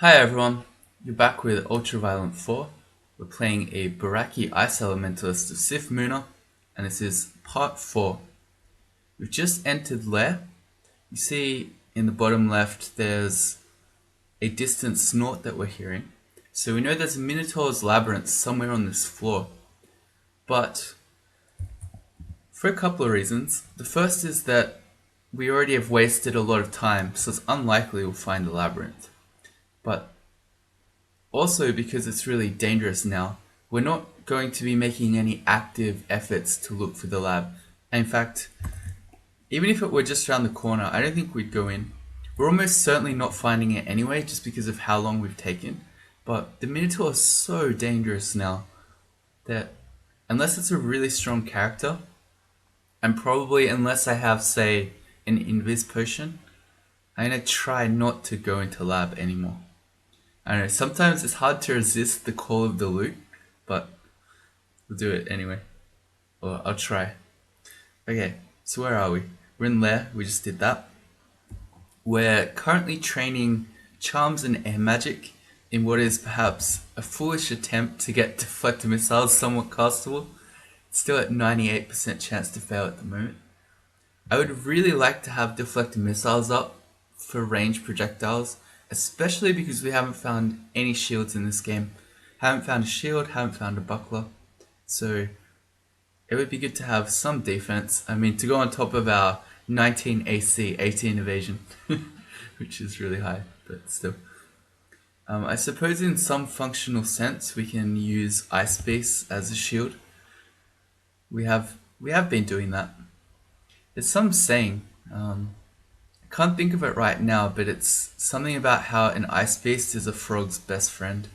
Hi everyone, you're back with Ultraviolent 4. We're playing a Barachi Ice Elementalist of Sif Muna, and this is part 4. We've just entered Lair. You see in the bottom left there's a distant snort that we're hearing. So we know there's a Minotaur's labyrinth somewhere on this floor. But for a couple of reasons. The first is that we already have wasted a lot of time, so it's unlikely we'll find the labyrinth. But also, because it's really dangerous now, we're not going to be making any active efforts to look for the lab. In fact, even if it were just around the corner, I don't think we'd go in. We're almost certainly not finding it anyway, just because of how long we've taken. But the Minotaur is so dangerous now that unless it's a really strong character, and probably unless I have, say, an invis potion, I'm going to try not to go into lab anymore. I don't know, sometimes it's hard to resist the call of the loot, but we'll do it anyway. Or I'll try. Okay, so where are we? We're in Lair, we just did that. We're currently training charms and air magic in what is perhaps a foolish attempt to get deflector missiles somewhat castable. It's still at 98% chance to fail at the moment. I would really like to have deflector missiles up for ranged projectiles, especially because we haven't found any shields in this game. Haven't found a shield, haven't found a buckler. So it would be good to have some defense. I mean, to go on top of our 19 AC, 18 evasion, which is really high, but still. I suppose in some functional sense we can use Ice Base as a shield. We have been doing that. There's some saying, I can't think of it right now, but it's something about how an ice beast is a frog's best friend.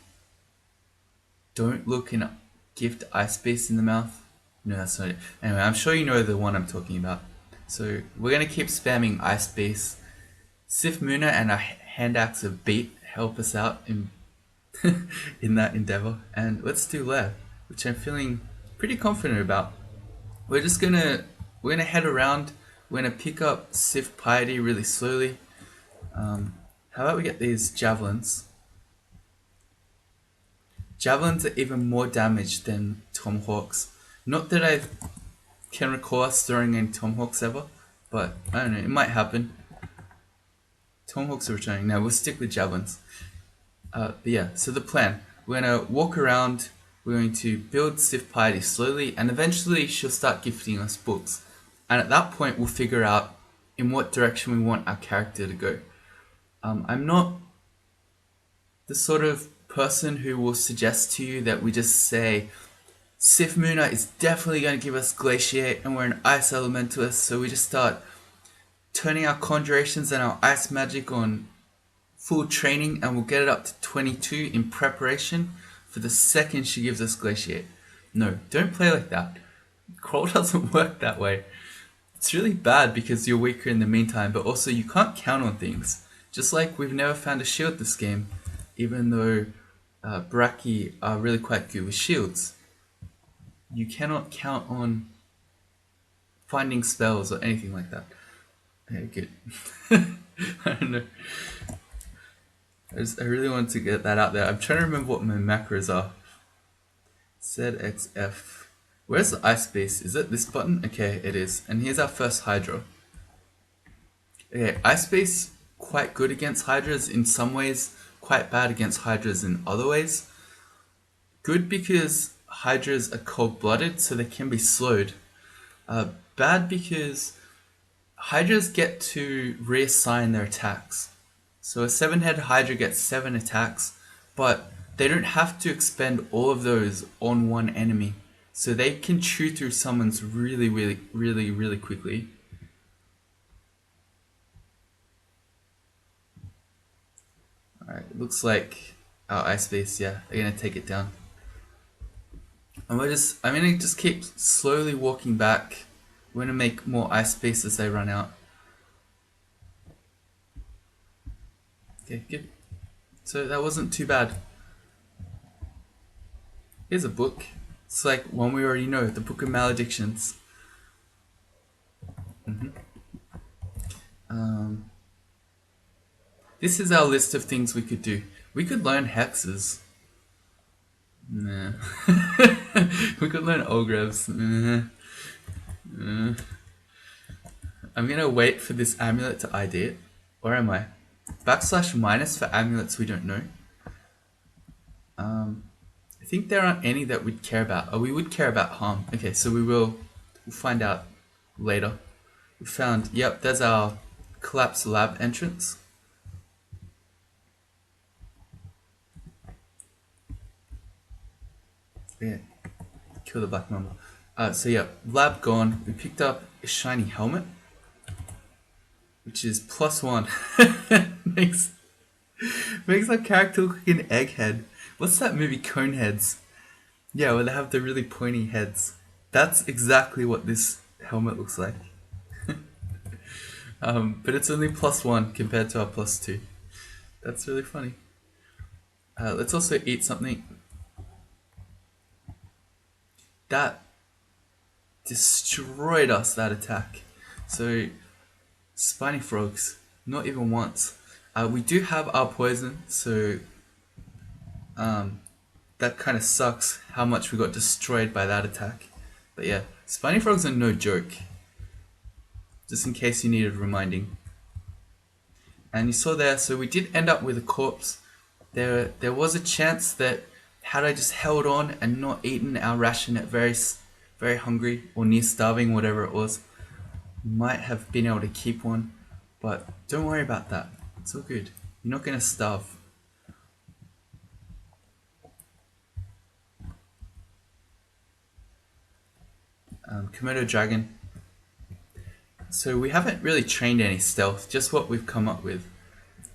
Don't look and gift ice beast in the mouth. No, that's not it. Anyway, I'm sure you know the one I'm talking about. So we're gonna keep spamming ice beast. Sif Muna and our hand axe of beat help us out in in that endeavor. And let's do Lair, which I'm feeling pretty confident about. We're gonna head around. We're gonna pick up Sif Piety really slowly. How about we get these javelins? Javelins are even more damage than tomahawks. Not that I can recall us throwing any tomahawks ever, but I don't know, it might happen. Tomahawks are returning. Now we'll stick with javelins. But yeah, so the plan. We're gonna walk around, we're going to build Sif Piety slowly, and eventually she'll start gifting us books. And at that point we'll figure out in what direction we want our character to go. I'm not the sort of person who will suggest to you that we just say Sif Muna is definitely going to give us Glaciate and we're an Ice Elementalist, so we just start turning our conjurations and our ice magic on full training and we'll get it up to 22 in preparation for the second she gives us Glaciate. No, don't play like that. Crawl doesn't work that way. It's really bad because you're weaker in the meantime, but also you can't count on things. Just like we've never found a shield this game, even though Barachi are really quite good with shields. You cannot count on finding spells or anything like that. Okay, good. I don't know. I really wanted to get that out there. I'm trying to remember what my macros are. ZXF. Where's the ice base? Is it this button? Okay, it is. And here's our first Hydra. Okay, ice base quite good against Hydras in some ways, quite bad against Hydras in other ways. Good because Hydras are cold-blooded, so they can be slowed. Bad because Hydras get to reassign their attacks. So a 7-headed Hydra gets 7 attacks, but they don't have to expend all of those on one enemy. So they can chew through summons really quickly. Alright, looks like our ice base, yeah, they're gonna take it down. And I'm gonna just keep slowly walking back. We're gonna make more ice space as they run out. Okay, good. So that wasn't too bad. Here's a book. It's like one we already know, the Book of Maledictions. This is our list of things we could do. We could learn hexes. Nah. We could learn ogres. I'm gonna wait for this amulet to ID it. Where am I? /- for amulets we don't know. I think there aren't any that we'd care about. Oh, we would care about harm. Okay, so we'll find out later. We found, yep, there's our collapsed lab entrance. Yeah, kill the black mamba. So yeah, lab gone. We picked up a shiny helmet, which is +1. makes our character look like an egghead. What's that movie, Coneheads? Yeah, where they have the really pointy heads. That's exactly what this helmet looks like. But it's only +1 compared to our +2. That's really funny. Let's also eat something. That destroyed us, that attack. So, spiny frogs, not even once. We do have our poison, so that kind of sucks how much we got destroyed by that attack. But yeah, spiny frogs are no joke. Just in case you needed reminding. And you saw there, so we did end up with a corpse. There was a chance that had I just held on and not eaten our ration at very hungry or near starving, whatever it was, might have been able to keep one. But don't worry about that. It's all good. You're not going to starve. Komodo dragon. So we haven't really trained any stealth, just what we've come up with.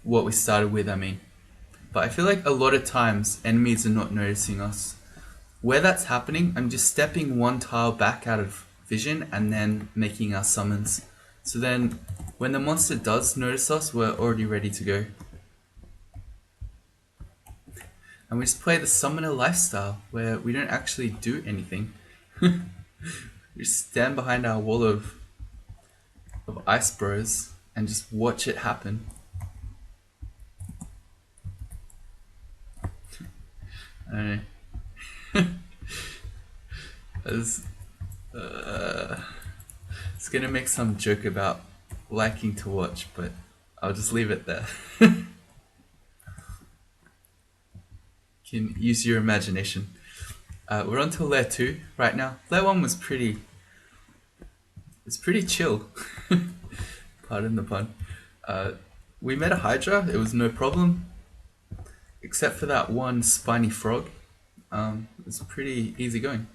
What we started with, I mean. But I feel like a lot of times enemies are not noticing us. Where that's happening, I'm just stepping one tile back out of vision and then making our summons. So then when the monster does notice us, we're already ready to go. And we just play the summoner lifestyle where we don't actually do anything. We just stand behind our wall of ice bros and just watch it happen. I don't know. I was gonna make some joke about liking to watch, but I'll just leave it there. Can use your imagination. We're on to layer 2 right now. Layer 1 was pretty chill. Pardon the pun. We met a Hydra, it was no problem. Except for that one spiny frog. It was pretty easy going.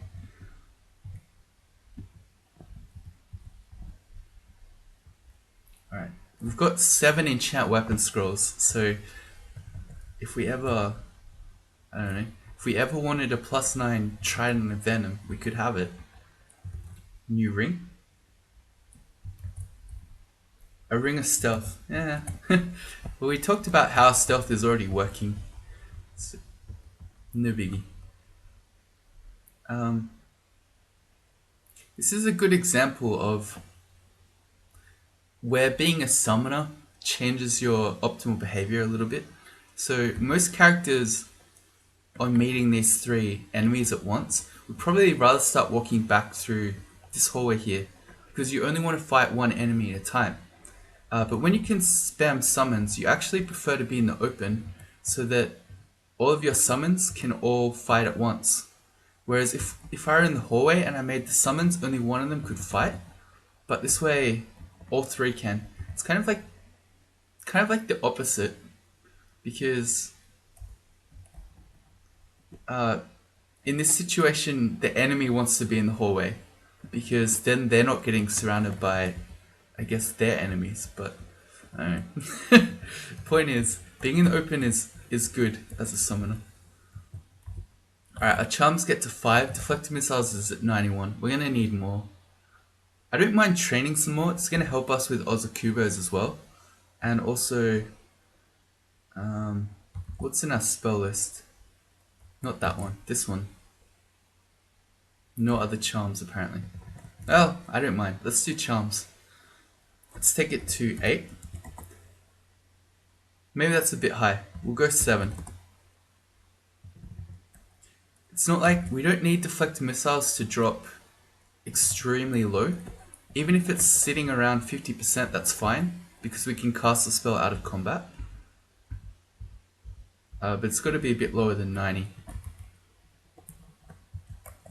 Alright, we've got 7 enchant weapon scrolls, so if we ever, I don't know, if we ever wanted a +9 Trident of Venom, we could have it. New ring? A ring of stealth, yeah. Well, we talked about how stealth is already working, so no biggie. This is a good example of where being a summoner changes your optimal behavior a little bit. So most characters on meeting these 3 enemies at once would probably rather start walking back through this hallway here because you only want to fight one enemy at a time. But when you can spam summons, you actually prefer to be in the open so that all of your summons can all fight at once. Whereas if I were in the hallway and I made the summons, only one of them could fight. But this way, all 3 can. It's kind of like the opposite, because in this situation, the enemy wants to be in the hallway, because then they're not getting surrounded by, I guess, their enemies. But I don't know. Point is, being in the open is good as a summoner. Alright, our charms get to 5, deflected missiles is at 91. We're gonna need more. I don't mind training some more, it's gonna help us with Ozokubos as well. And also, what's in our spell list? Not that one, this one. No other charms apparently. Well, I don't mind, let's do charms. Let's take it to 8. Maybe that's a bit high, we'll go 7. It's not like we don't need deflector missiles to drop extremely low. Even if it's sitting around 50%, that's fine, because we can cast the spell out of combat. But it's got to be a bit lower than 90.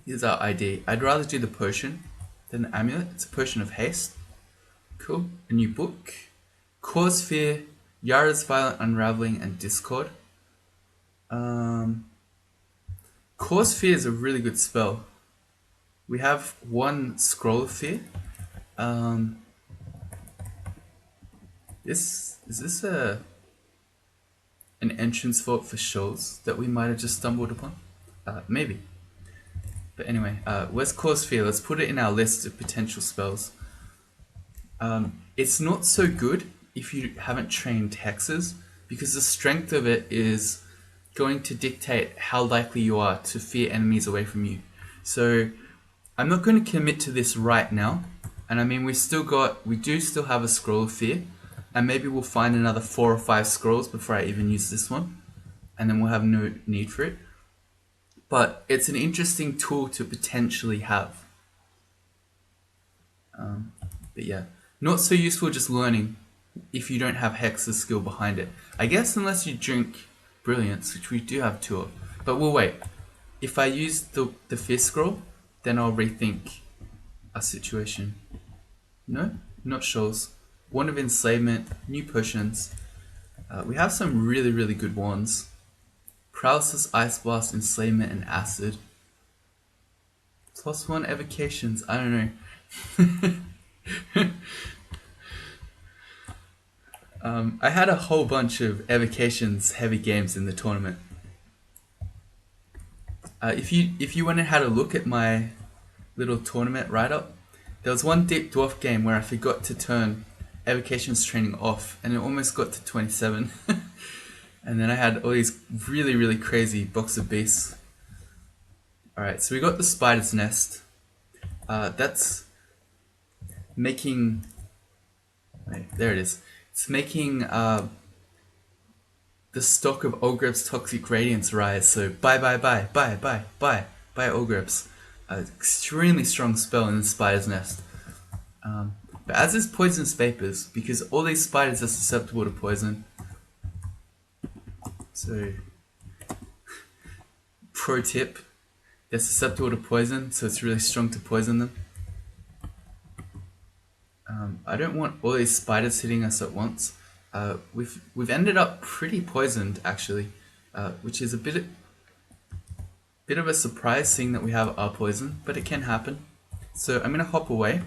Here's our ID. I'd rather do the potion than the amulet. It's a potion of haste. Cool. A new book. Cause Fear, Yara's Violent Unraveling, and Discord. Cause Fear is a really good spell. We have one Scroll of Fear. Is this an entrance vault for shows that we might have just stumbled upon? Maybe. But anyway, where's Cause Fear? Let's put it in our list of potential spells. It's not so good if you haven't trained hexes, because the strength of it is going to dictate how likely you are to fear enemies away from you. So I'm not going to commit to this right now. And I mean, we do still have a Scroll of Fear, and maybe we'll find another 4 or 5 scrolls before I even use this one, and then we'll have no need for it. But it's an interesting tool to potentially have. But yeah, not so useful just learning if you don't have Hex's skill behind it. I guess unless you drink Brilliance, which we do have 2 of. But we'll wait. If I use the 5th scroll, then I'll rethink our situation. No, not shows. Wand of Enslavement, new potions. We have some really, really good wands. Paralysis, Ice Blast, Enslavement, and Acid. +1 evocations, I don't know. I had a whole bunch of evocations heavy games in the tournament. If you went and had a look at my little tournament write-up, there was one Deep Dwarf game where I forgot to turn evocations training off, and it almost got to 27. And then I had all these really, really crazy Box of Beasts. Alright, so we got the Spider's Nest. That's making... Wait, there it is. It's making the stock of Ogreb's Toxic Radiance rise, so buy Ogreb's. Extremely strong spell in the Spider's Nest. But as is Poisonous Vapors, because all these spiders are susceptible to poison. So, pro tip, they're susceptible to poison, so it's really strong to poison them. I don't want all these spiders hitting us at once. We've ended up pretty poisoned actually, which is a bit of a surprise seeing that we have our poison, but it can happen. So I'm gonna hop away.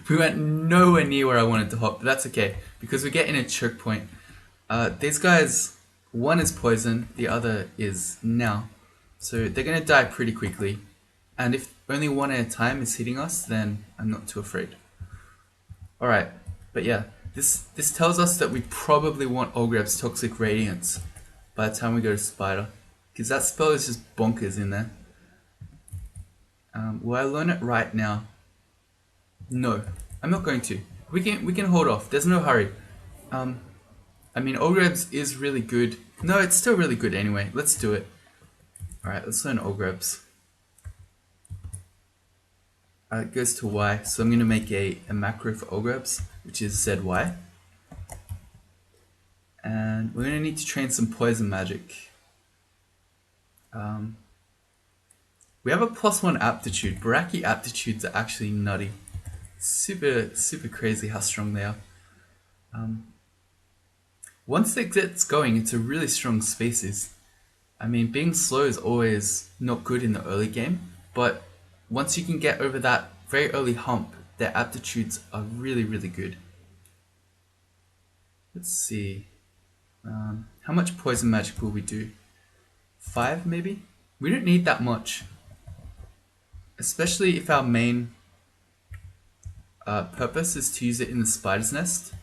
We went nowhere near where I wanted to hop, but that's okay because we're getting a choke point. These guys, one is poison, the other is now, so they're gonna die pretty quickly. And if only one at a time is hitting us, then I'm not too afraid. Alright, but yeah, this tells us that we probably want Ogreb's Toxic Radiance by the time we go to Spider, because that spell is just bonkers in there. Will I learn it right now? No, I'm not going to. We can hold off. There's no hurry. I mean, Ogreb's is really good. No, it's still really good anyway. Let's do it. Alright, let's learn Ogreb's. It goes to Y, so I'm going to make a macro for Ogreb's, which is ZY. And we're going to need to train some poison magic. We have a +1 aptitude. Barachi aptitudes are actually nutty. Super crazy how strong they are. Once it gets going, it's a really strong species. I mean, being slow is always not good in the early game, but once you can get over that very early hump, their aptitudes are really good. Let's see. How much poison magic will we do? 5 maybe? We don't need that much. Especially if our main purpose is to use it in the Spider's Nest.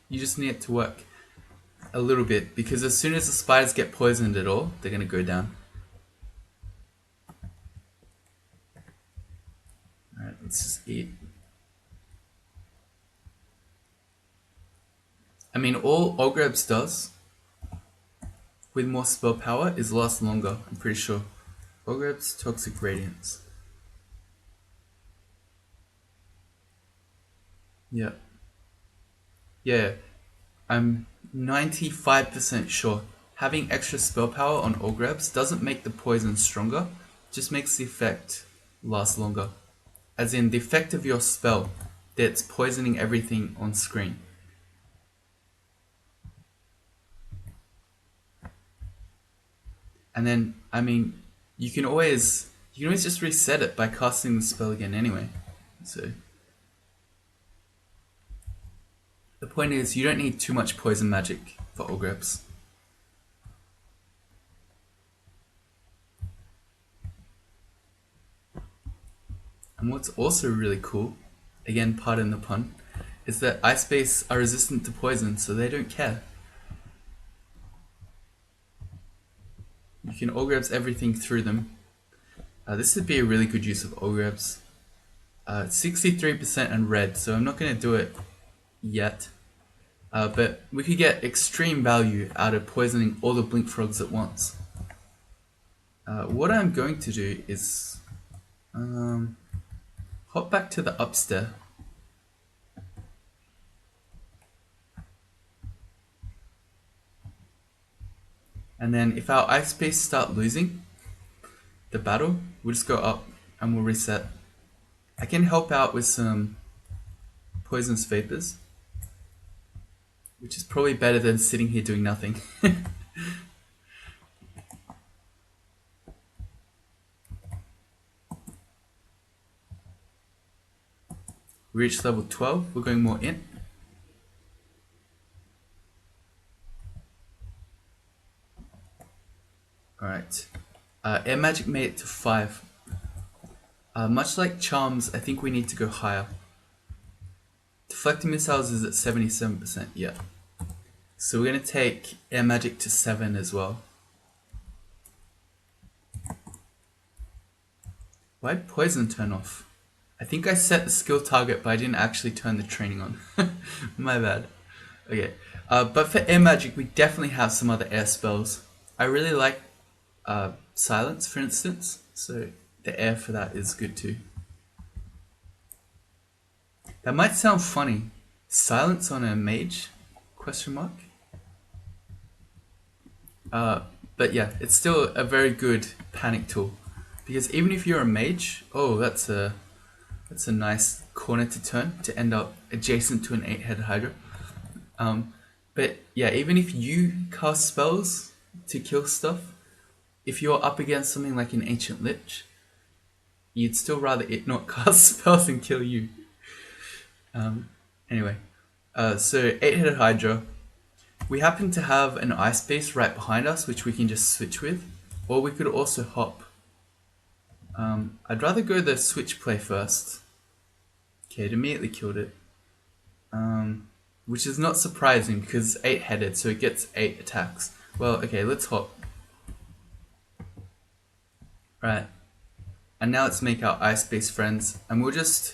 You just need it to work a little bit, because as soon as the spiders get poisoned at all, they're going to go down. Alright, let's just eat. I mean, all Ogrebs does with more spell power is last longer, I'm pretty sure. Ogreb's Toxic Radiance. Yeah. Yeah, I'm 95% sure. Having extra spell power on Ogrebs doesn't make the poison stronger, just makes the effect last longer. As in, the effect of your spell that's poisoning everything on screen. And then, I mean, you can always just reset it by casting the spell again anyway. So the point is, you don't need too much poison magic for Ogrebs. And what's also really cool, again pardon the pun, is that Ice Base are resistant to poison, so they don't care. You can Ogrebs everything through them. This would be a really good use of Ogrebs. 63% and red, so I'm not going to do it yet. But we could get extreme value out of poisoning all the Blink Frogs at once. What I'm going to do is hop back to the upstairs. And then if our Ice Base start losing the battle, we'll just go up and we'll reset. I can help out with some Poisonous Vapors, which is probably better than sitting here doing nothing. We reached level 12, we're going more in. Alright, Air Magic made it to 5. Much like Charms, I think we need to go higher. Deflecting Missiles is at 77%, yeah. So we're going to take Air Magic to 7 as well. Why'd Poison turn off? I think I set the skill target, but I didn't actually turn the training on. My bad. Okay, but for Air Magic, we definitely have some other air spells. I really like Silence, for instance, so the air for that is good too. That might sound funny. Silence on a mage? Question mark? But yeah, it's still a very good panic tool. Because even if you're a mage, oh, that's a nice corner to turn to end up adjacent to an 8-headed Hydra. But yeah, even if you cast spells to kill stuff, if you're up against something like an Ancient Lich, you'd still rather it not cast spells and kill you. Anyway, so 8-headed Hydra. We happen to have an Ice Base right behind us, which we can just switch with, or we could also hop. I'd rather go the switch play first. Okay, it immediately killed it. Which is not surprising because it's 8-headed, so it gets 8 attacks. Well, okay, let's hop. Right. And now let's make our Ice Base friends, and we'll just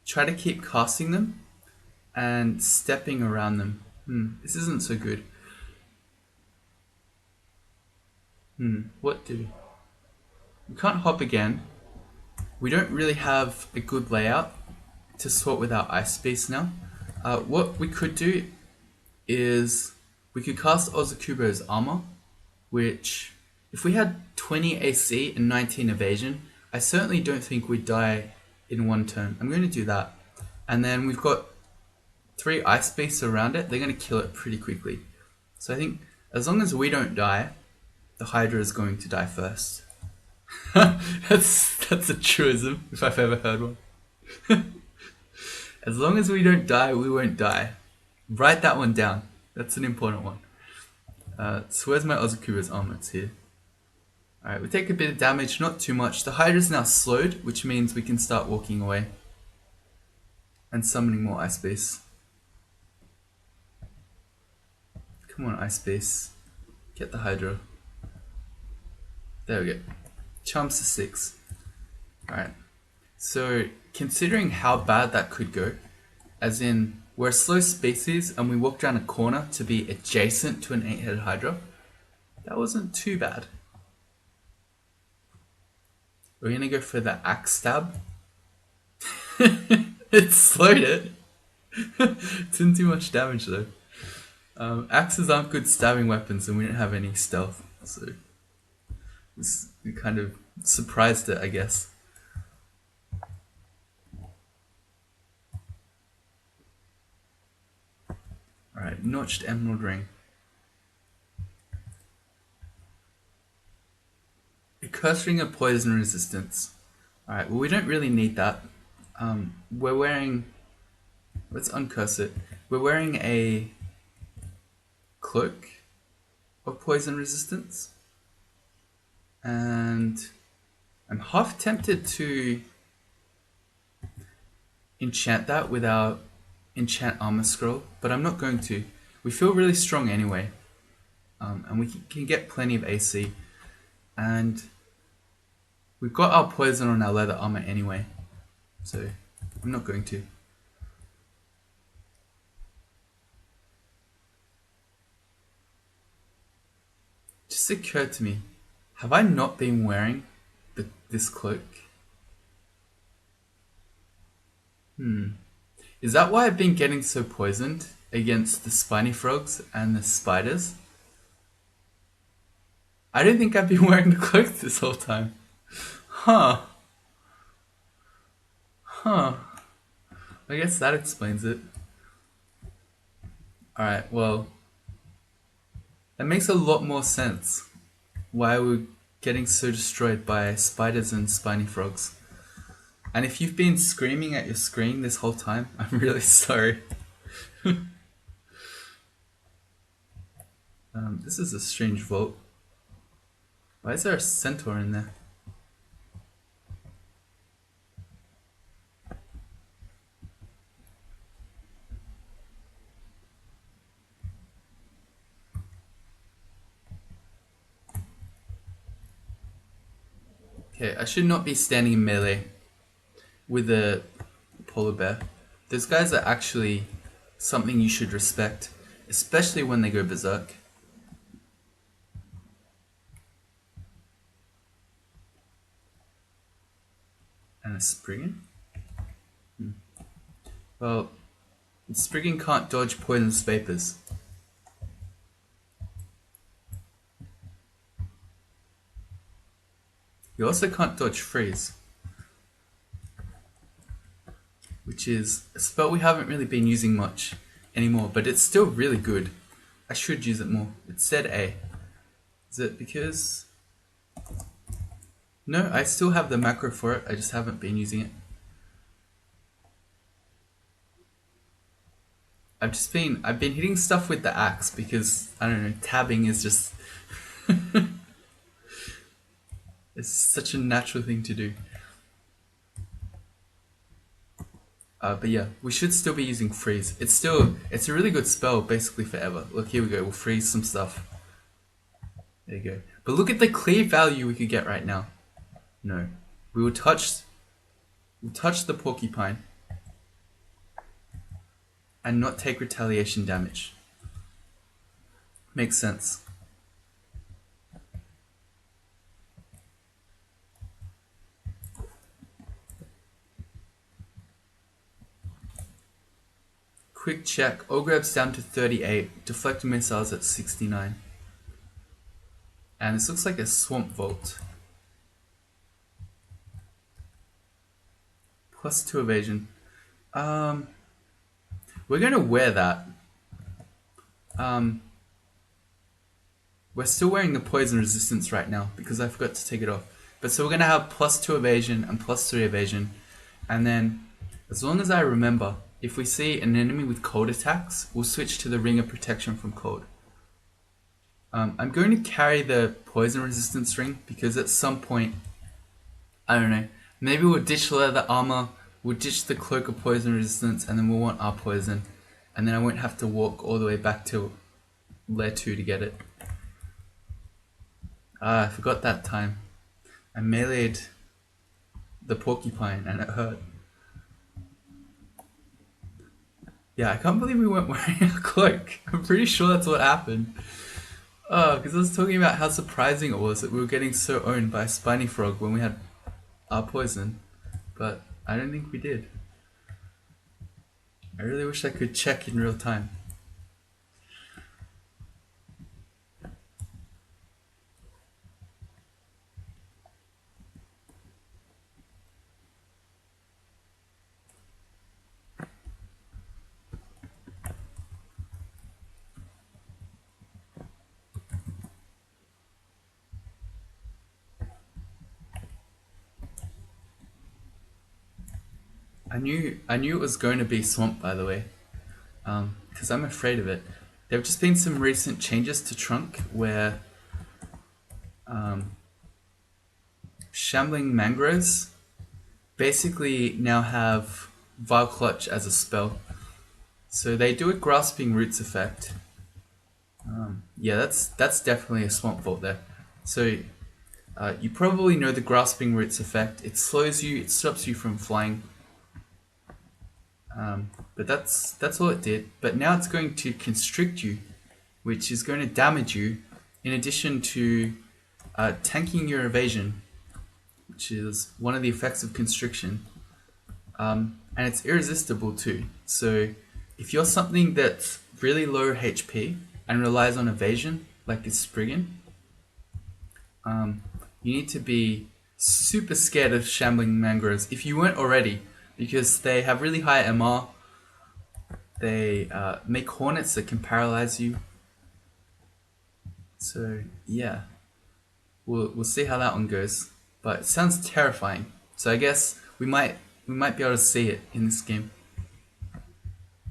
try to keep casting them and stepping around them. This isn't so good. What do? We can't hop again. We don't really have a good layout to sort with our Ice Base now. What we could do is we could cast Ozakubo's Armour, which if we had 20 AC and 19 evasion, I certainly don't think we'd die in one turn. I'm going to do that. And then we've got 3 Ice Base around it. They're going to kill it pretty quickly. So I think as long as we don't die, the Hydra is going to die first. That's a truism, if I've ever heard one. As long as we don't die, we won't die. Write that one down. That's an important one. So where's my Ozakubo's Armor? It's here. Alright, we take a bit of damage, not too much. The Hydra's now slowed, which means we can start walking away. And summoning more Ice Base. Come on, Ice Base. Get the Hydra. There we go. Charms to 6. Alright. So, considering how bad that could go, as in, we're a slow species and we walked around a corner to be adjacent to an 8-headed Hydra. That wasn't too bad. We're gonna go for the axe stab. It slowed it. Didn't do much damage though. Axes aren't good stabbing weapons and we didn't have any stealth, so we kind of surprised it, I guess. Alright, notched emerald ring. A curse ring of poison resistance. Alright, well we don't really need that. We're wearing... Let's uncurse it. We're wearing a cloak of poison resistance. And I'm half tempted to enchant that with our enchant armor scroll, but I'm not going to. We feel really strong anyway. And we can get plenty of AC. And we've got our poison on our leather armor anyway. So I'm not going to. Just occurred to me, have I not been wearing this cloak? Is that why I've been getting so poisoned against the spiny frogs and the spiders? I don't think I've been wearing the cloak this whole time. Huh. I guess that explains it. Alright, well, that makes a lot more sense why we're getting so destroyed by spiders and spiny frogs. And if you've been screaming at your screen this whole time, I'm really sorry. This is a strange vault. Why is there a centaur in there? Okay, I should not be standing in melee with a polar bear. Those guys are actually something you should respect, especially when they go berserk. And a Spriggan? Well, Spriggan can't dodge poisonous vapors. You also can't dodge freeze, which is a spell we haven't really been using much anymore, but it's still really good. I should use it more. It said A. Is it because... No, I still have the macro for it, I just haven't been using it. I've been hitting stuff with the axe because, I don't know, tabbing is just... It's such a natural thing to do. But yeah, we should still be using freeze. It's a really good spell basically forever. Look, here we go, we'll freeze some stuff. There you go. But look at the clear value we could get right now. No. We'll touch the porcupine and not take retaliation damage. Makes sense. Quick check, Ogreb's down to 38, deflected missiles at 69. And this looks like a swamp vault. +2 evasion. We're gonna wear that. We're still wearing the poison resistance right now because I forgot to take it off. But so we're gonna have +2 evasion and +3 evasion. And then, as long as I remember, if we see an enemy with cold attacks, we'll switch to the ring of protection from cold. I'm going to carry the poison resistance ring because at some point, I don't know, maybe we'll ditch the leather armor, we'll ditch the cloak of poison resistance, and then we'll want our poison. And then I won't have to walk all the way back to layer 2 to get it. I forgot that time. I meleeed the porcupine and it hurt. Yeah, I can't believe we weren't wearing a cloak. I'm pretty sure that's what happened. Oh, because I was talking about how surprising it was that we were getting so owned by a spiny frog when we had our poison. But I don't think we did. I really wish I could check in real time. I knew it was going to be swamp, by the way, because I'm afraid of it. There have just been some recent changes to Trunk where Shambling Mangroves basically now have Vile Clutch as a spell. So they do a Grasping Roots effect. Yeah, that's definitely a Swamp Vault there. So you probably know the Grasping Roots effect. It slows you, it stops you from flying. But that's all it did. But now it's going to constrict you, which is going to damage you, in addition to tanking your evasion, which is one of the effects of constriction. And it's irresistible too. So if you're something that's really low HP and relies on evasion, like a Spriggan, you need to be super scared of Shambling Mangroves if you weren't already, because they have really high MR. They make hornets that can paralyze you. So yeah, we'll see how that one goes. But it sounds terrifying. So I guess we might be able to see it in this game,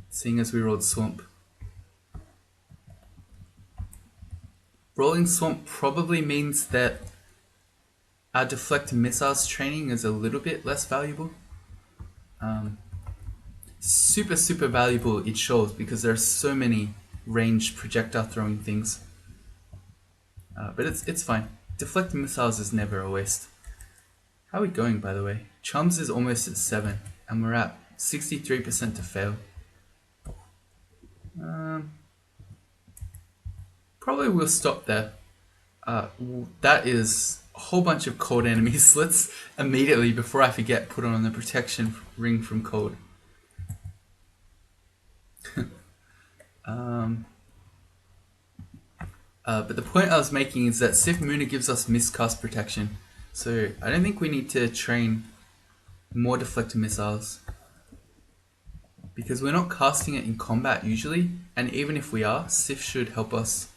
seeing as we rolled Swamp. Rolling Swamp probably means that our deflect missiles training is a little bit less valuable. Super valuable it shows because there are so many ranged projectile throwing things. But it's fine. Deflect missiles is never a waste. How are we going, by the way? Chums is almost at 7, and we're at 63% to fail. Probably we'll stop there. That is a whole bunch of cold enemies. Let's immediately, before I forget, put on the protection ring from cold. But the point I was making is that Sif Muna gives us miscast protection, so I don't think we need to train more deflector missiles, because we're not casting it in combat usually, and even if we are, Sif should help us,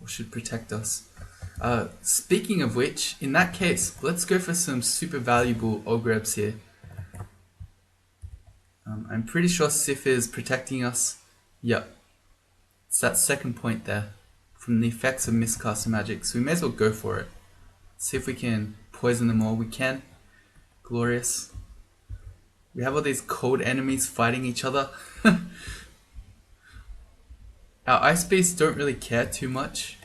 or should protect us. Speaking of which, in that case, let's go for some super valuable Ogrebs here. I'm pretty sure Sif is protecting us. Yep. It's that second point there, from the effects of miscast magic, so we may as well go for it. See if we can poison them all. We can. Glorious. We have all these cold enemies fighting each other. Our ice beasts don't really care too much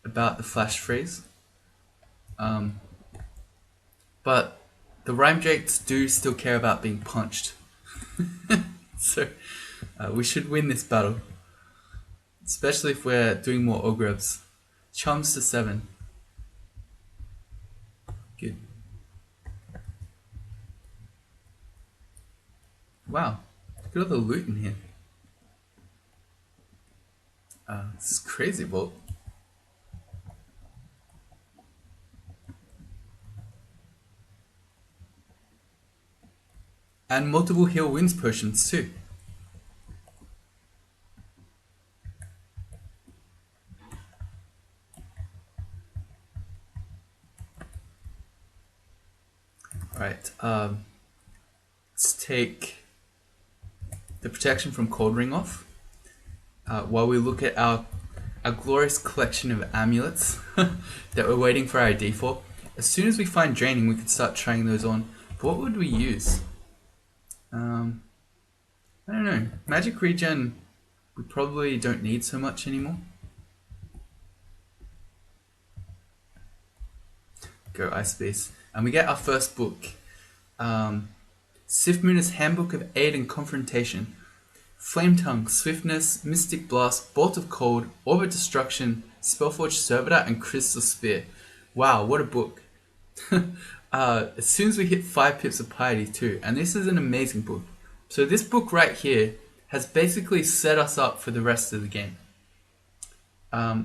about the flash freeze. But the Rhyme Drakes do still care about being punched. So we should win this battle. Especially if we're doing more Ogrebs. Chums to 7. Good. Wow. Look at all the loot in here. This is crazy, Bolt. And multiple heal wounds potions too. Alright, let's take the protection from Cold Ring off while we look at our glorious collection of amulets that we're waiting for our ID for. As soon as we find draining, we could start trying those on. But what would we use? I don't know. Magic regen, we probably don't need so much anymore. Go Ice Beast. And we get our first book. Sif Muna's Handbook of Aid and Confrontation. Flame Tongue, Swiftness, Mystic Blast, Bolt of Cold, Orb of Destruction, Spellforge Servitor, and Crystal Spear. Wow, what a book. As soon as we hit 5 Pips of Piety too, and this is an amazing book. So this book right here has basically set us up for the rest of the game.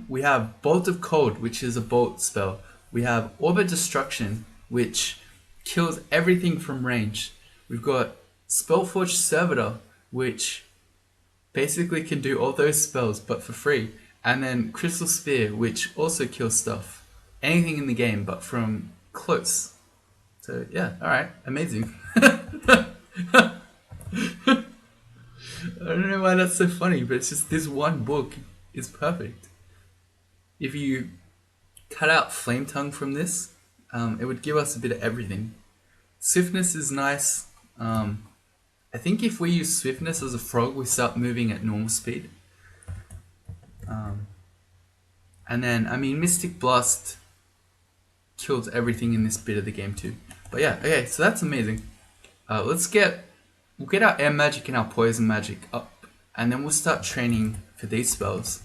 We have Bolt of Cold, which is a bolt spell. We have Orb of Destruction, which kills everything from range. We've got Spellforge Servitor, which basically can do all those spells but for free. And then Crystal Spear, which also kills stuff. Anything in the game but from close. So yeah, alright, amazing. I don't know why that's so funny, but it's just this one book is perfect. If you cut out Flame Tongue from this, it would give us a bit of everything. Swiftness is nice. I think if we use Swiftness as a frog, we start moving at normal speed. And then, I mean, Mystic Blast kills everything in this bit of the game too. But yeah, okay, so that's amazing. We'll get our air magic and our poison magic up, and then we'll start training for these spells.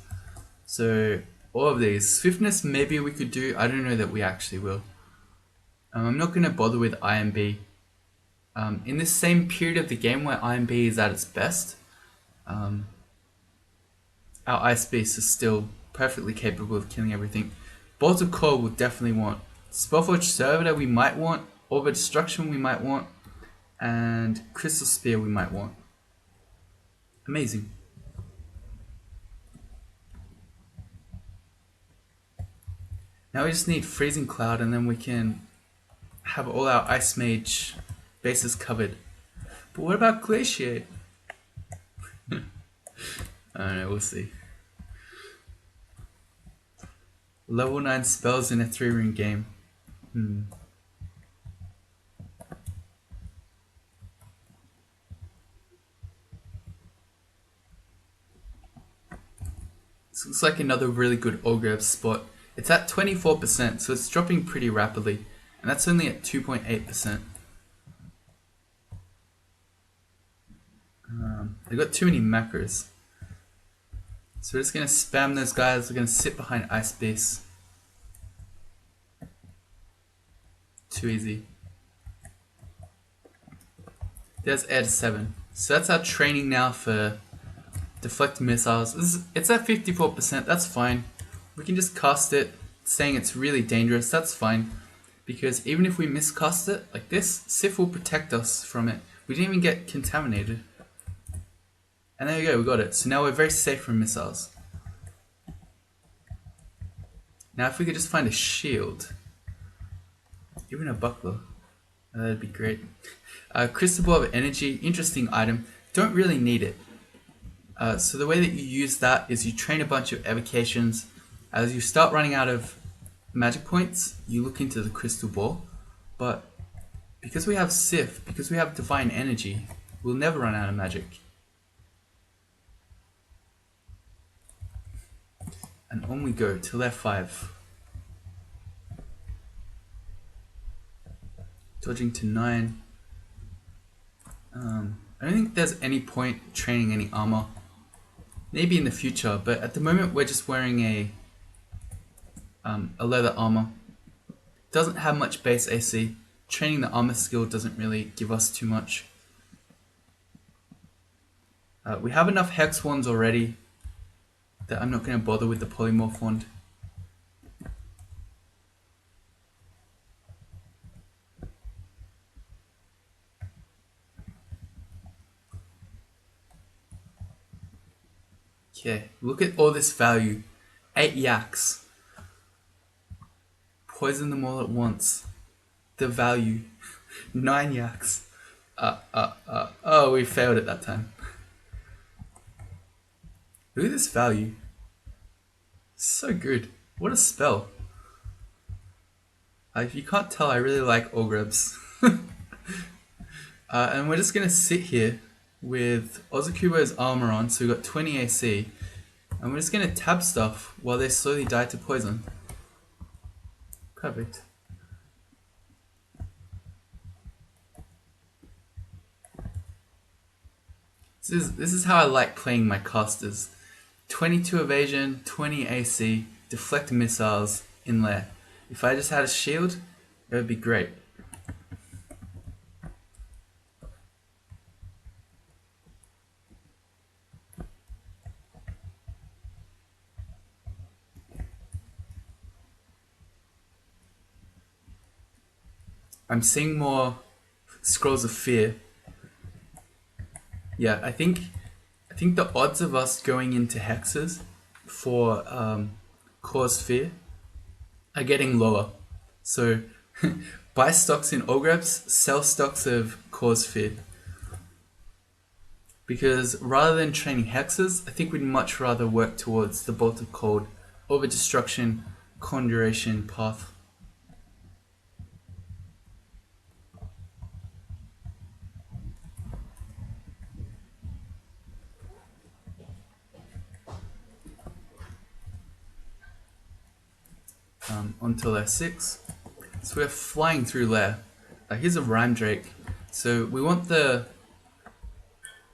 So all of these. Swiftness maybe we could do, I don't know that we actually will. I'm not going to bother with IMB. In this same period of the game where IMB is at its best, our Ice Beast is still perfectly capable of killing everything. Bolt of Cold we'll definitely want. Spellforge Servitor we might want. Orb of Destruction we might want. And Crystal Spear we might want. Amazing. Now we just need Freezing Cloud, and then we can have all our Ice Mage bases covered. But what about Glaciate? I don't know, we'll see. Level 9 spells in a 3-ring game. This looks like another really good Ogre spot. It's at 24%, so it's dropping pretty rapidly. And that's only at 2.8%. They've got too many macros. So we're just going to spam those guys. We're going to sit behind Ice Beast. Too easy. There's air to 7. So that's our training now for deflect missiles. It's at 54%. That's fine. We can just cast it, saying it's really dangerous. That's fine. Because even if we miscast it, like this, Sif will protect us from it. We didn't even get contaminated. And there you go, we got it. So now we're very safe from missiles. Now if we could just find a shield. Even a buckler. That'd be great. Crystal Ball of Energy, interesting item. Don't really need it. So the way that you use that is you train a bunch of evocations. As you start running out of magic points, you look into the Crystal Ball. But because we have Sif, because we have Divine Energy, we'll never run out of magic. And on we go till F5. Dodging to 9. I don't think there's any point training any armor. Maybe in the future, but at the moment we're just wearing a leather armor. Doesn't have much base AC. Training the armor skill doesn't really give us too much. We have enough hex wands already that I'm not going to bother with the polymorph wand. Okay, look at all this value. 8 yaks. Poison them all at once. The value. 9 yaks. Oh, we failed at that time. Look at this value. So good. What a spell. If you can't tell, I really like Ogrebs. And we're just going to sit here with Ozakubo's armor on, so we've got 20 AC. And we're just going to tab stuff while they slowly die to poison. Perfect. This is how I like playing my casters. 22 evasion, 20 AC, deflect missiles in lair. If I just had a shield, it would be great. I'm seeing more Scrolls of Fear. Yeah, I think the odds of us going into hexes for Cause Fear are getting lower. So buy stocks in Ogrebs, sell stocks of Cause Fear. Because rather than training hexes, I think we'd much rather work towards the Bolt of Cold, Over Destruction, Conjuration path. Onto layer 6. So we're flying through layer. Here's a Rhyme Drake. So we want the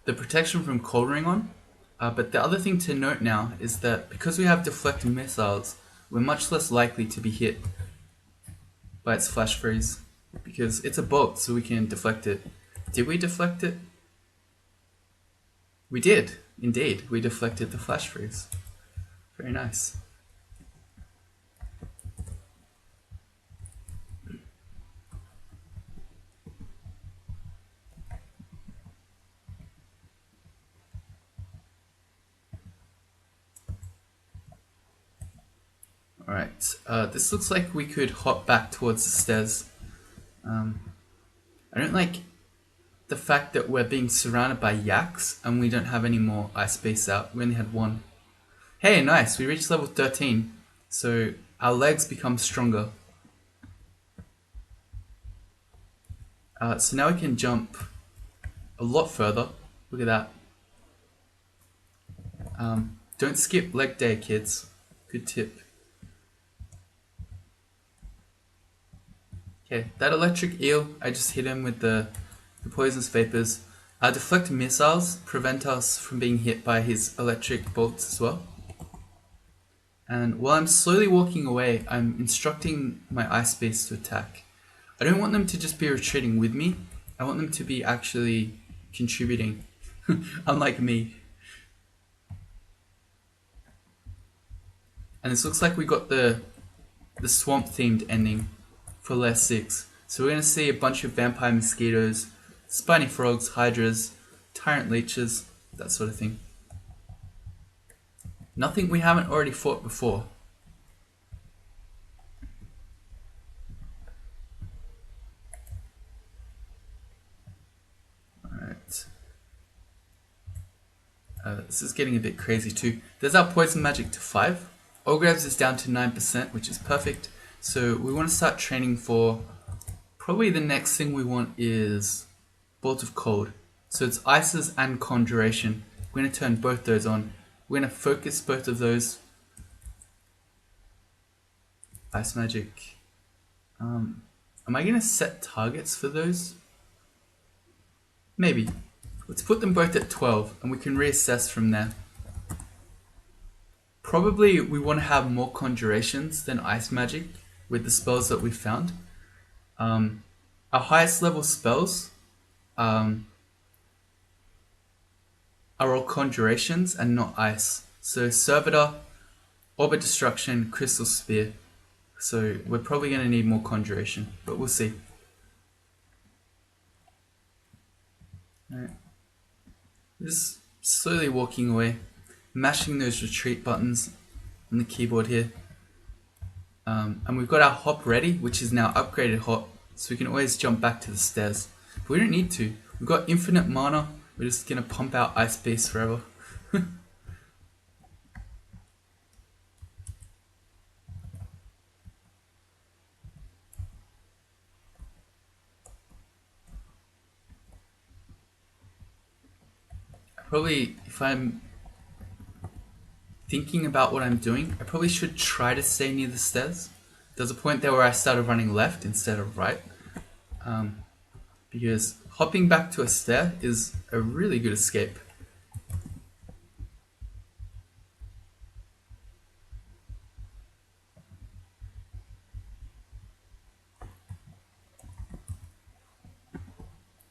protection from Cold Ring on. But the other thing to note now is that because we have deflected missiles, we're much less likely to be hit by its flash freeze. Because it's a bolt, so we can deflect it. Did we deflect it? We did, indeed. We deflected the flash freeze. Very nice. Alright, this looks like we could hop back towards the stairs. I don't like the fact that we're being surrounded by yaks and we don't have any more ice base out. We only had one. Hey, nice, we reached level 13. So our legs become stronger. So now we can jump a lot further. Look at that. Don't skip leg day, kids. Good tip. Okay, that electric eel, I just hit him with the poisonous vapors. Our deflect missiles prevent us from being hit by his electric bolts as well. And while I'm slowly walking away, I'm instructing my ice beasts to attack. I don't want them to just be retreating with me. I want them to be actually contributing, unlike me. And this looks like we got the swamp themed ending for layer 6. So we're going to see a bunch of vampire mosquitoes, spiny frogs, hydras, tyrant leeches, that sort of thing. Nothing we haven't already fought before. Alright. This is getting a bit crazy too. There's our poison magic to 5. Ogrebs is down to 9%, which is perfect. So we want to start training for, probably the next thing we want is Bolt of Cold. So it's Ices and Conjuration. We're going to turn both those on. We're going to focus both of those. Ice Magic. Am I going to set targets for those? Maybe. Let's put them both at 12 and we can reassess from there. Probably we want to have more Conjurations than Ice Magic with the spells that we found. Our highest level spells are all Conjurations and not Ice. So Servitor, Orbit Destruction, Crystal Spear. So we're probably going to need more Conjuration, but we'll see. Alright. Just slowly walking away, mashing those retreat buttons on the keyboard here. And we've got our hop ready, which is now upgraded hop, so we can always jump back to the stairs. But we don't need to. We've got infinite mana, we're just going to pump out Ice Beast forever. Probably, if I'm thinking about what I'm doing, I probably should try to stay near the stairs. There's a point there where I started running left instead of right. Because hopping back to a stair is a really good escape.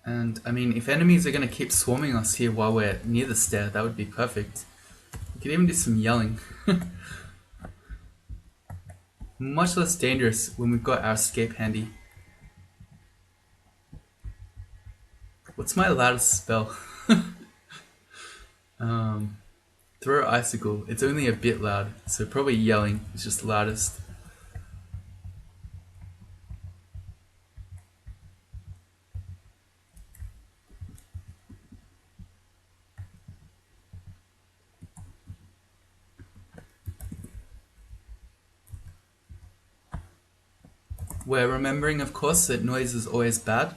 And I mean, if enemies are going to keep swarming us here while we're near the stair, that would be perfect. We could even do some yelling. Much less dangerous when we've got our escape handy. What's my loudest spell? Throw icicle. It's only a bit loud, so probably yelling is just the loudest. We're remembering, of course, that noise is always bad,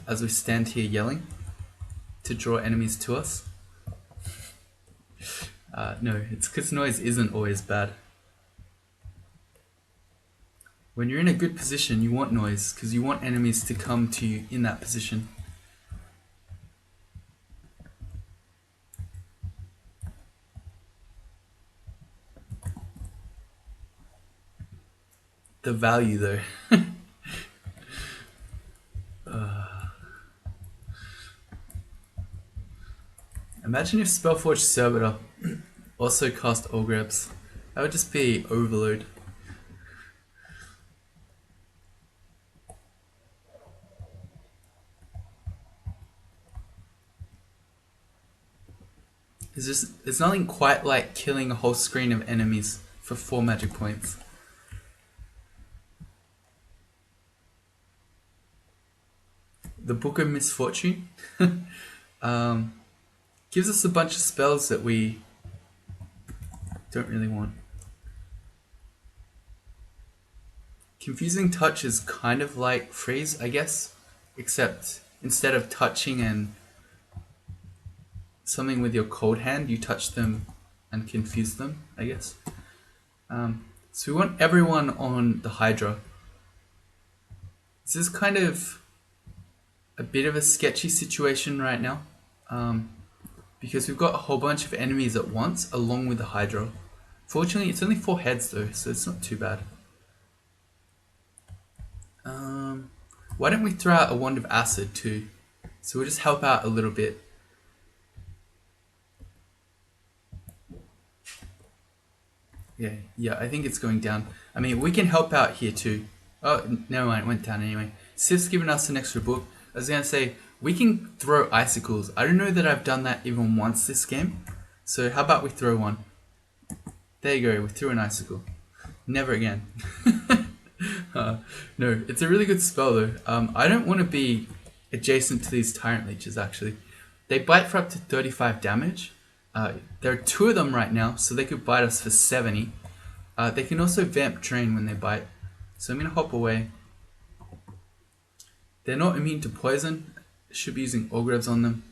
as we stand here yelling to draw enemies to us. No, it's because noise isn't always bad. When you're in a good position, you want noise, because you want enemies to come to you in that position. The value, though. Imagine if Spellforge Servitor also cast Ogrebs. That would just be overload. There's nothing quite like killing a whole screen of enemies for 4 magic points. The Book of Misfortune gives us a bunch of spells that we don't really want. Confusing Touch is kind of like Freeze, I guess, except instead of touching and something with your cold hand, you touch them and confuse them, I guess. So we want everyone on the Hydra. This is kind of a bit of a sketchy situation right now, because we've got a whole bunch of enemies at once along with the Hydra. Fortunately, it's only 4 heads though, so it's not too bad. Why don't we throw out a Wand of Acid too? So we'll just help out a little bit. Yeah, I think it's going down. I mean, we can help out here too. Oh, never mind, it went down anyway. Sif's given us an extra book. I was going to say, we can throw icicles. I don't know that I've done that even once this game. So how about we throw one? There you go, we threw an icicle. Never again. No, it's a really good spell though. I don't want to be adjacent to these Tyrant Leeches actually. They bite for up to 35 damage. There are 2 of them right now, so they could bite us for 70. They can also vamp drain when they bite. So I'm going to hop away. They're not immune to poison. Should be using Ogrebs on them.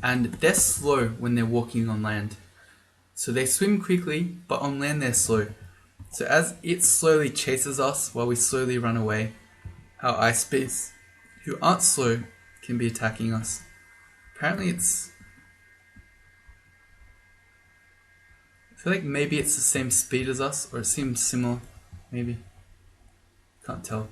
And they're slow when they're walking on land. So they swim quickly, but on land they're slow. So as it slowly chases us while we slowly run away, our Ice Beasts, who aren't slow, can be attacking us. Apparently it's... I feel like maybe it's the same speed as us, or it seems similar, maybe. Can't tell.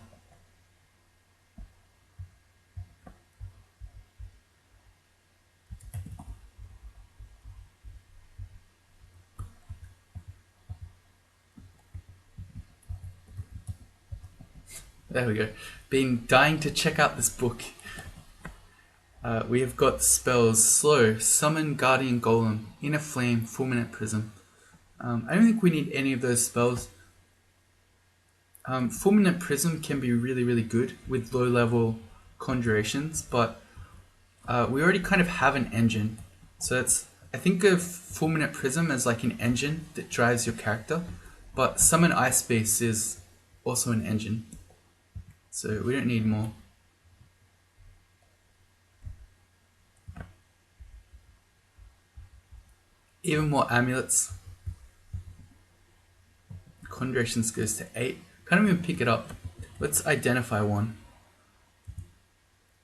There we go. Been dying to check out this book. We have got spells Slow, Summon Guardian Golem, Inner Flame, Fulminate Prism. I don't think we need any of those spells. Fulminate Prism can be really good with low level conjurations, but we already kind of have an engine. So I think of Fulminate Prism as like an engine that drives your character, but Summon Ice Beast is also an engine. So we don't need more. Even more amulets. Conjurations goes to 8. Can't even pick it up. Let's identify one.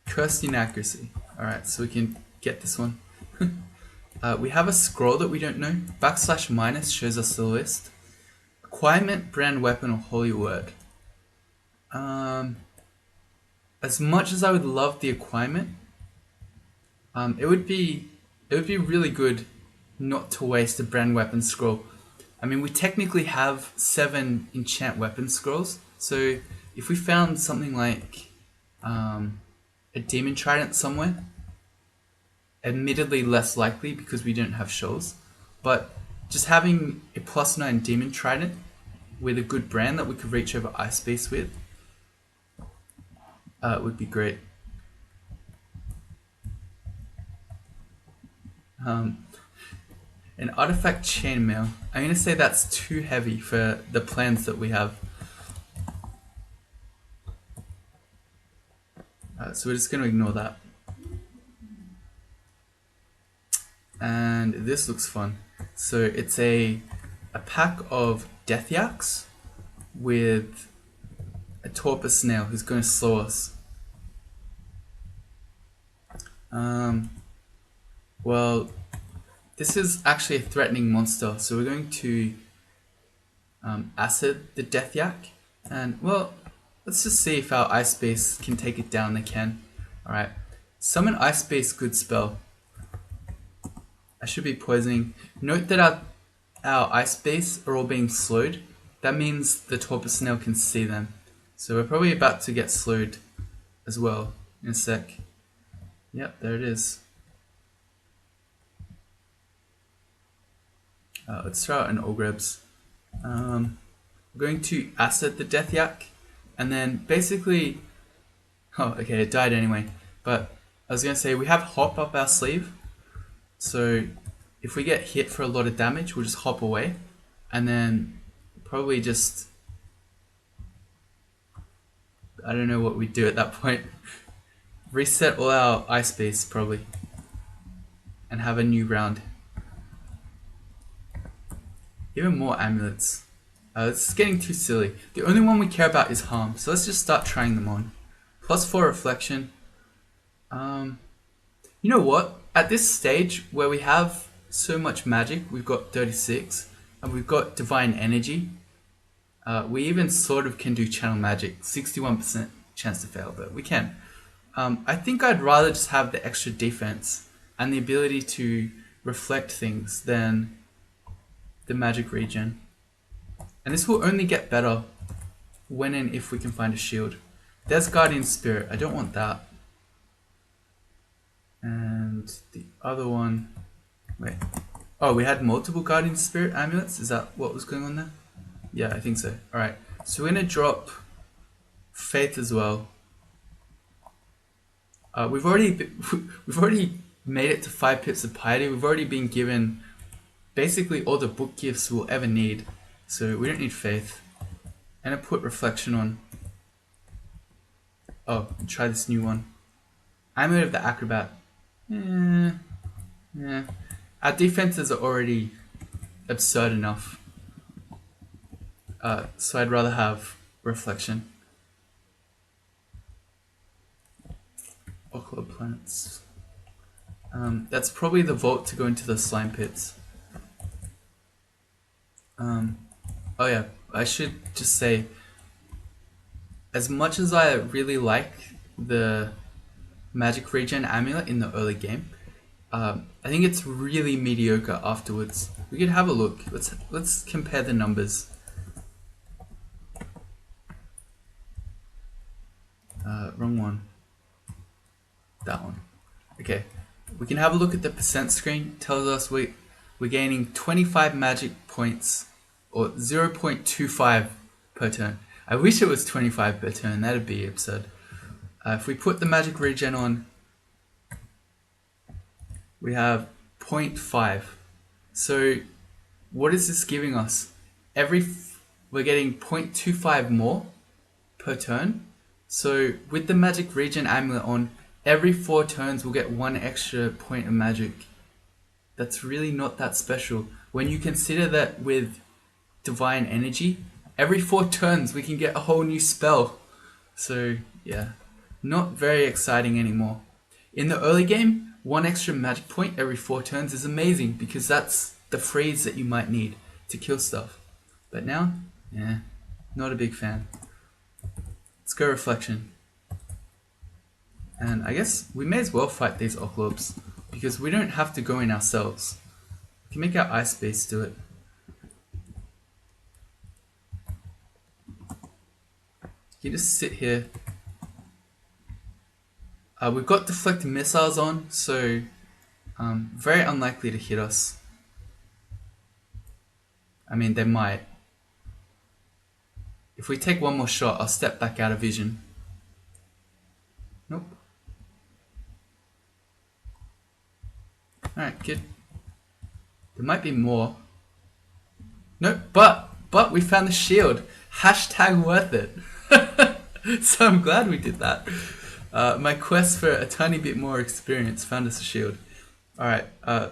Cursed Inaccuracy. Alright, so we can get this one. We have a scroll that we don't know. / shows us the list. Acquirement, Brand Weapon, or Holy Word. As much as I would love the acquirement, It would be really good not to waste a brand weapon scroll. I mean, we technically have 7 enchant weapon scrolls, so if we found something like a demon trident somewhere, admittedly less likely because we don't have shoals, but just having a +9 demon trident with a good brand that we could reach over ice space with would be great. An artifact chainmail. I'm going to say that's too heavy for the plans that we have. So we're just going to ignore that. And this looks fun. So it's a pack of death yaks with a torpor snail who's going to slow us. Well, this is actually a threatening monster, so we're going to acid the death yak, and well, let's just see if our ice base can take it down. They can. Alright, summon ice base, good spell. I should be poisoning. Note that our ice base are all being slowed. That means the torpor snail can see them, so we're probably about to get slowed as well in a sec. Yep, there it is. Let's try out an Ogrebs. We're going to acid the death yak, and then basically, oh okay, it died anyway, but I was going to say we have hop up our sleeve, so if we get hit for a lot of damage we'll just hop away, and then probably just, I don't know what we'd do at that point, reset all our ice base probably, and have a new round. Even more amulets. This is getting too silly. The only one we care about is harm, so let's just start trying them on. +4 reflection. You know what? At this stage where we have so much magic, we've got 36, and we've got divine energy. We even sort of can do channel magic. 61% chance to fail, but we can. I think I'd rather just have the extra defense and the ability to reflect things than the magic regen. And this will only get better when and if we can find a shield. There's Guardian Spirit, I don't want that. And the other one, wait. Oh, we had multiple Guardian Spirit amulets? Is that what was going on there? Yeah, I think so. Alright, so we're gonna drop Faith as well. We've already made it to 5 pips of piety. We've already been given basically all the book gifts we'll ever need, so we don't need faith. And I put reflection on. Oh, try this new one. Amulet of the Acrobat. Yeah. Our defenses are already absurd enough, so I'd rather have reflection. Ocular plants. That's probably the vault to go into the slime pits. Oh yeah, I should just say, as much as I really like the magic regen amulet in the early game, I think it's really mediocre afterwards. We could have a look. Let's compare the numbers. Wrong one. That one. Okay, we can have a look at the percent screen. It tells us we're gaining 25 magic points, or 0.25 per turn. I wish it was 25 per turn, that'd be absurd. If we put the magic regen on, we have 0.5. So what is this giving us? We're getting 0.25 more per turn. So with the magic regen amulet on, every 4 turns we'll get 1 extra point of magic. That's really not that special. When you consider that with divine energy, every 4 turns we can get a whole new spell. So yeah, not very exciting anymore. In the early game, 1 extra magic point every 4 turns is amazing, because that's the freeze that you might need to kill stuff. But now, yeah, not a big fan. Let's go reflection. And I guess we may as well fight these Ochlobs, because we don't have to go in ourselves. We can make our ice base do it. You just sit here. We've got deflecting missiles on, so very unlikely to hit us. I mean, they might. If we take one more shot, I'll step back out of vision. Nope. Alright, good. There might be more. Nope, but we found the shield. Hashtag worth it. So I'm glad we did that. My quest for a tiny bit more experience found us a shield. Alright,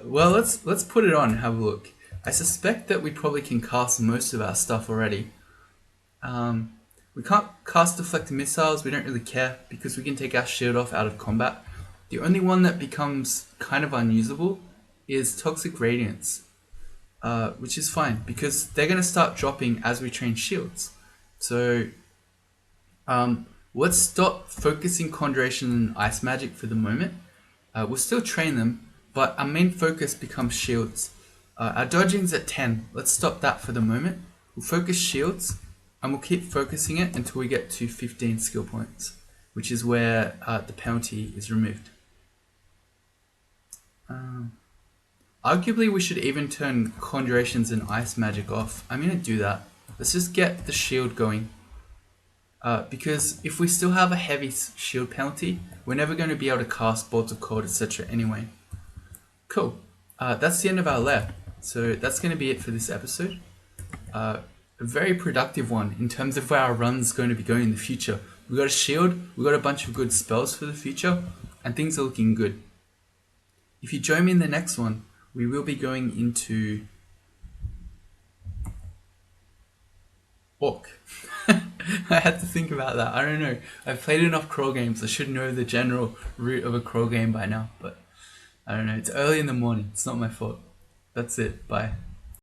well let's put it on and have a look. I suspect that we probably can cast most of our stuff already. We can't cast deflecting missiles, we don't really care, because we can take our shield off out of combat. The only one that becomes kind of unusable is Toxic Radiance, which is fine, because they're going to start dropping as we train shields. So let's stop focusing Conjuration and Ice Magic for the moment. We'll still train them, but our main focus becomes shields. Our dodging's at 10, let's stop that for the moment. We'll focus shields, and we'll keep focusing it until we get to 15 skill points, which is where the penalty is removed. Arguably we should even turn Conjurations and Ice Magic off. I'm going to do that. Let's just get the shield going. Because if we still have a heavy shield penalty, we're never going to be able to cast Bolts of Cold, etc. anyway. Cool. That's the end of our lair. So that's going to be it for this episode. A very productive one in terms of where our run's going to be going in the future. We got a shield, we got a bunch of good spells for the future, and things are looking good. If you join me in the next one, we will be going into Orc. I had to think about that. I don't know. I've played enough Crawl games. I should know the general route of a Crawl game by now, but I don't know. It's early in the morning. It's not my fault. That's it. Bye.